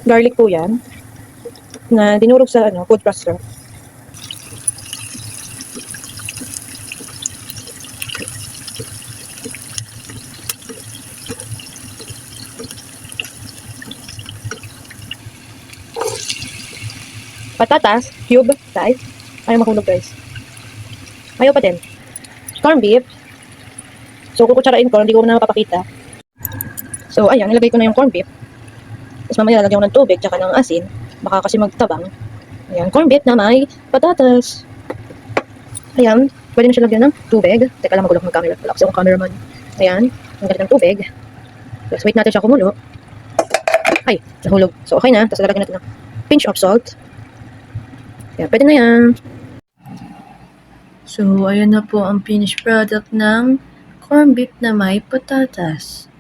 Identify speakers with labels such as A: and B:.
A: Garlic po yan. Na dinurog sa food processor. Patatas, cube, guys. Ayaw mahulog, guys. Ayaw pa din. Corn beef. So, kukutsarain ko, hindi ko na mapapakita. So, ayan, nilagay ko na yung corn beef. Tapos mamaya lalagyan ko ng tubig, tsaka ng asin. Baka kasi magtabang. Ayan, corn beef na may patatas. Ayan, pwede na siya lagyan ng tubig. Teka lang, magulok ng camera. Wala kasi akong cameraman. Ayan, nagkalit ng tubig. Tapos wait natin siya kumulo. Ay, nahulog. So, okay na. Tapos lalagyan natin ng pinch of salt. Ayan, pwede na yan. So, ayan na po ang finished product ng corned beef na may patatas.